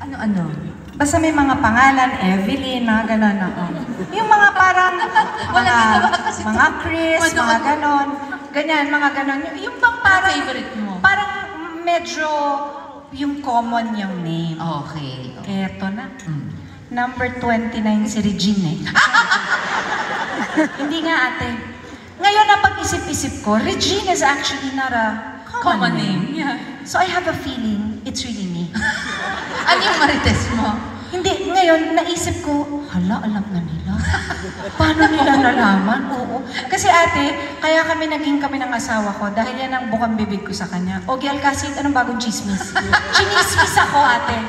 Ano-ano? Basta may mga pangalan, Evelyn, mga gano'n. Yung mga parang, mga Chris, mga gano'n. Ganyan, mga gano'n. Yung bang parang, favorite mo? Parang medyo yung common yung name. Okay. Eto na. Number 29 si Regine. Hindi nga ate. Ngayon na pag-isip-isip ko, Regine is actually not a common name. Yeah. So I have a feeling it's really me. Ano yung marites mo? Hindi, ngayon naisip ko, hala, alam na nila. Paano nila nalaman? Oo. Kasi ate, kaya naging kami ng asawa ko dahil yan ang bukang bibig ko sa kanya. Ogie Alcacid, anong bagong chismis? Chinismis ako ate.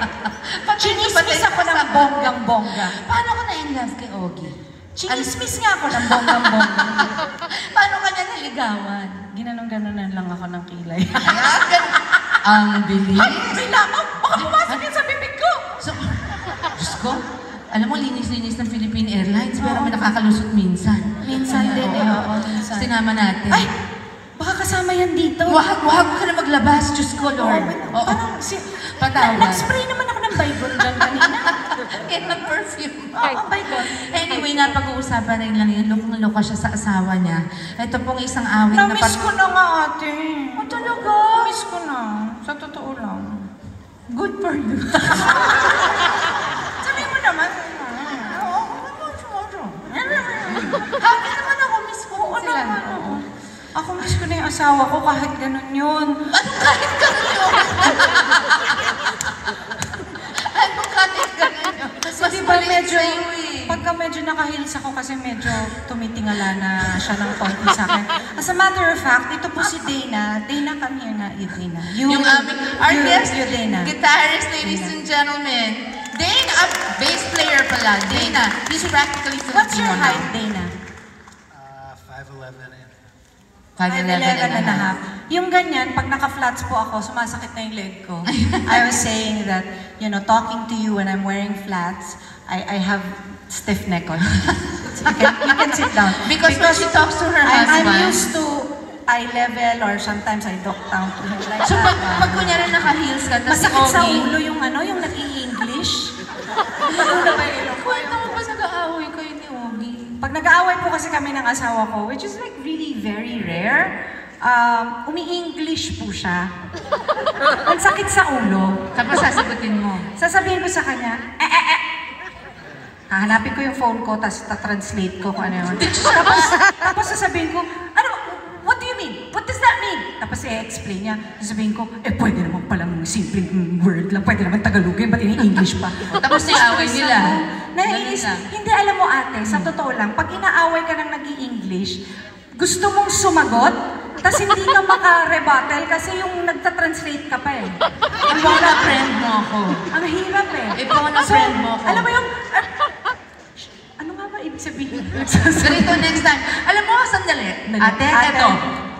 Chinismis ako ng bonggang-bongga. Paano ka na-in-love kay Ogie? Chinismis nga ako ng bonggang-bongga. Paano ka niya naligawan? Ginanong-ganonan lang ako ng kilay. Ang bilis. May lamang! Baka pumasok yan sa bibig ko! So, Diyos ko, alam mo, linis-linis ng Philippine Airlines, pero may nakakalusot minsan. Minsan din eh, oo, minsan. Sinama natin. Ay! Baka kasama yan dito. Wag ka na maglabas, Diyos ko, Lord. Oo. Patawad. Nag-spray naman ako ng Baygon dyan kanina. Get the perfume. Oo, Baygon. Anyway, napag-uusapan rin lang yun. Lukong-luka siya sa asawa niya. Ito pong isang awit na... Na-miss ko na nga, ate. Oh, talaga? Na-miss ko na. Sa totoo lang. Good for you. Sabi mo naman. Oo, Happy naman ako, miss ko sila. Oo. Ako miss ko na yung asawa ko kahit ganun yun. Anong kahit ganun yun? Anong kahit ganun yun? Kasi Mas diba medyo, sa'yo eh. pagka medyo nakahils ako kasi medyo tumitingala na siya ng konti sa akin. As a matter of fact, ito po si Dana. Dana, come here nga, you Dana. Yung aming artist, you Dana. guitarist, ladies and gentlemen. Dana, bass player pala. Dana, he's practically Filipino. What's your height, Dana? 5'11". 5'11 and a half. Yung ganyan, pag naka-flats po ako, sumasakit na yung leg ko. I was saying that, you know, talking to you when I'm wearing flats, I have stiff neck on. You can sit down. Because when she talks to her husband, I'm used to eye level or sometimes I duck down to him like so that. pag kunyari naka-heels ka, tapos si Masakit sa Ogie, ulo yung ano, yung nag-i-English. Ano ba yung kwento mo ba nag-aaway kayo ni Ogie? Pag nag-aaway po kasi kami ng asawa ko, which is like really very rare, umi-English po siya. Ang sakit sa ulo. Tapos sasagutin mo. Sasabihin ko sa kanya, hahanapin ko yung phone ko, tapos ta-translate ko kung ano yun. Tapos sasabihin ko, ano, what do you mean? What does that mean? Tapos i-explain niya. Sasabihin ko, pwede naman palang simpleng word lang, pwede naman Tagalogin, ba't ini-English pa? Tapos inaaway nila. Naiis, hindi alam mo ate, sa totoo lang, pag inaaway ka ng nag-i-English, gusto mong sumagot, tapos hindi ka maka-rebuttal kasi yung nagta-translate ka pa eh. Ikaw na friend mo ako. Ang hirap eh. Ikaw na friend mo ako. Alam mo yung... ano nga ba ibig sabihin? Ganito next time. Alam mo, sandali. Ate, eto.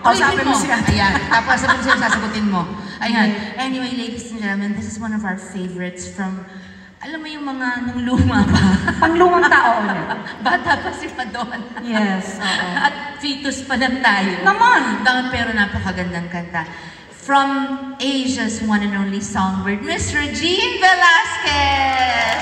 Kausapin mo si ate. Ayan. Tapos sabihin siya, sasagutin mo. Ayan. Anyway, ladies and gentlemen, this is one of our favorites from... Alam mo yung mga nung luma pa. Panglumang tao ulit. Bata pa si Madonna. Yes, oo. At fetus pa lang tayo. Naman! Pero napakagandang kanta. From Asia's one and only songbird, Miss Regine Velasquez!